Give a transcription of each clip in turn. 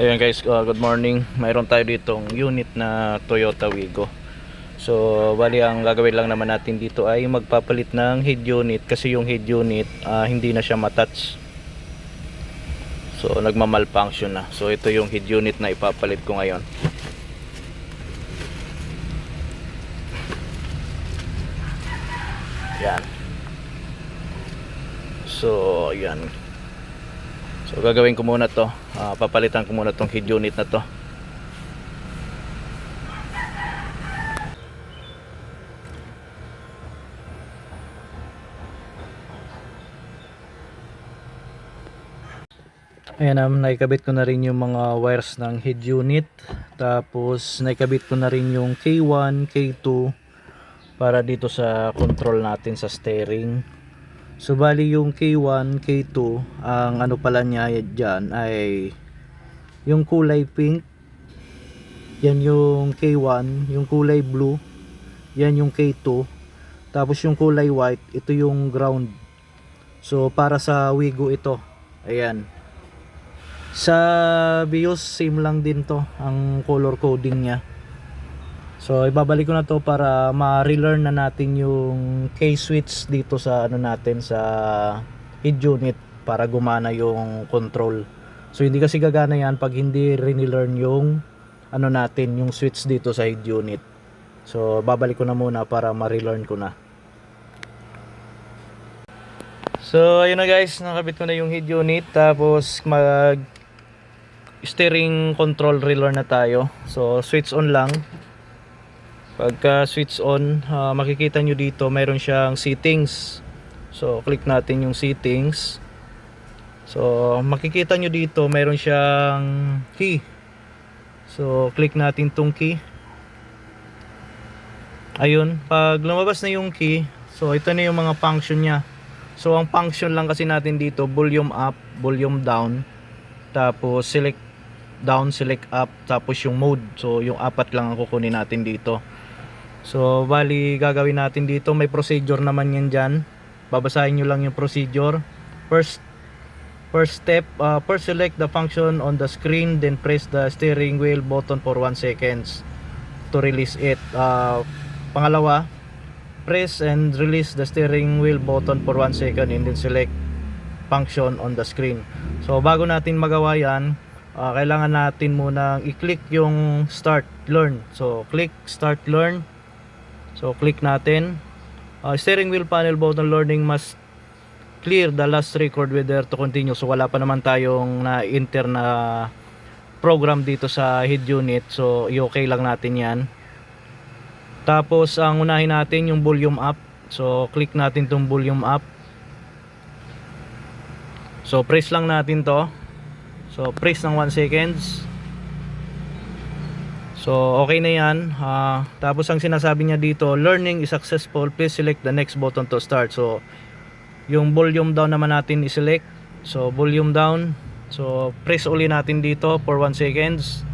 Ayun guys, good morning. Mayroon tayo ditong unit na Toyota Wigo. So bali ang gagawin lang naman natin dito ay magpapalit ng head unit, kasi yung head unit hindi na siya matouch. So nagmamalfunction na. So ito yung head unit na ipapalit ko ngayon. Yan. So yan. So gagawin ko muna to, papalitan ko muna tong head unit na to. Ayan, naikabit ko na rin yung mga wires ng head unit. Tapos naikabit ko na rin yung K1, K2 para dito sa control natin sa steering. So bali yung K1, K2, ang ano pala niya dyan ay yung kulay pink. Yan yung K1, yung kulay blue. Yan yung K2. Tapos yung kulay white, ito yung ground. So para sa Wigo ito. Ayan. Sa BIOS same lang din to ang color coding niya. So ibabalik ko na to para ma-relearn na natin yung K-switch dito sa ano natin sa head unit para gumana yung control. So hindi kasi gagana yan pag hindi relearn yung ano natin, yung switch dito sa head unit. So babalik ko na muna para ma-relearn ko na. So ayun na guys, nakabit ko na yung head unit, tapos mag steering control relearn na tayo. So switch on lang. Pagka switch on, makikita nyo dito mayroon siyang settings. So click natin yung settings. So makikita nyo dito mayroon siyang key. So click natin tong key. Ayun, pag lumabas na yung key, so ito na yung mga function niya. So ang function lang kasi natin dito, volume up, volume down, tapos select down, select up, tapos yung mode. So yung apat lang ang kukunin natin dito. So bali gagawin natin dito, may procedure naman yan dyan. Babasahin nyo lang yung procedure. First step, first select the function on the screen, then press the steering wheel button for 1 seconds to release it. Pangalawa, press and release the steering wheel button for 1 second and then select function on the screen. So bago natin magawa yan, kailangan natin muna i-click yung start learn. So click start learn. So click natin. Steering wheel panel button learning must clear the last record whether to continue. So wala pa naman tayong na-enter na program dito sa head unit. So i-okay lang natin yan. Tapos ang unahin natin yung volume up. So click natin tong volume up. So press lang natin to. So press ng 1 seconds. So okay na yan. Tapos ang sinasabi niya dito, learning is successful, please select the next button to start. So yung volume down naman natin i-select. So volume down. So press uli natin dito for 1 seconds.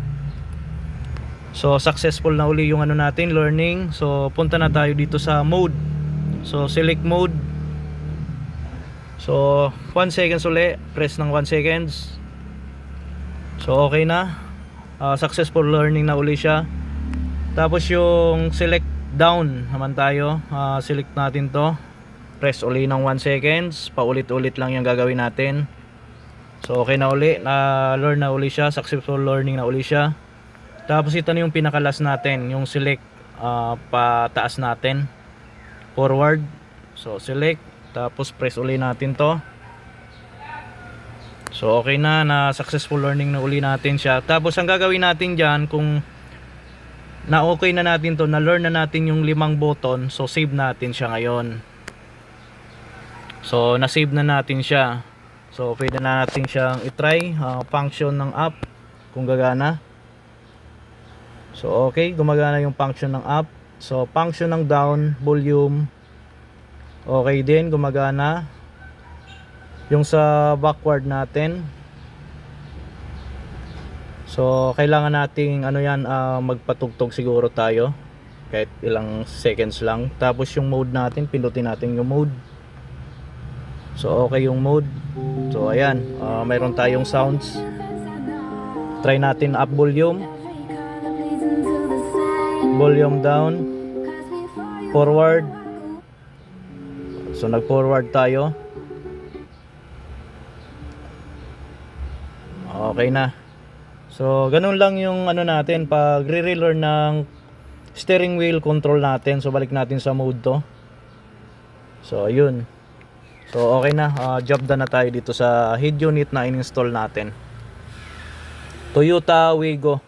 So successful na uli yung ano natin, learning. So punta na tayo dito sa mode. So select mode. So 1 seconds uli, press ng 1 seconds. So okay na. Successful learning na uli siya. Tapos yung select down naman tayo, select natin to, press uli ng 1 seconds, paulit-ulit lang yung gagawin natin. So okay na uli, learn na uli siya, successful learning na uli siya. Tapos ito na yung pinakalas natin, yung select pataas natin, forward. So select, tapos press uli natin to. So okay na, successful learning na uli natin siya. Tapos ang gagawin natin dyan, kung na okay na natin to, na learn na natin yung 5 button, so save natin siya ngayon. So na save na natin siya. So pwede na natin siyang i-try, function ng up kung gagana. So okay, gumagana yung function ng up. So function ng down, volume, okay din, gumagana. Yung sa backward natin, so kailangan nating ano yan, magpatugtog siguro tayo kahit ilang seconds lang. Tapos yung mode natin, pindutin natin yung mode. So okay yung mode. So ayan, mayroon tayong sounds. Try natin up volume, volume down, forward. So nag forward tayo. Okay na. So ganun lang yung ano natin pag re-relearn ng steering wheel control natin. So balik natin sa mode to. So ayun. So okay na, job done na tayo dito sa head unit na in-install natin. Toyota Wigo.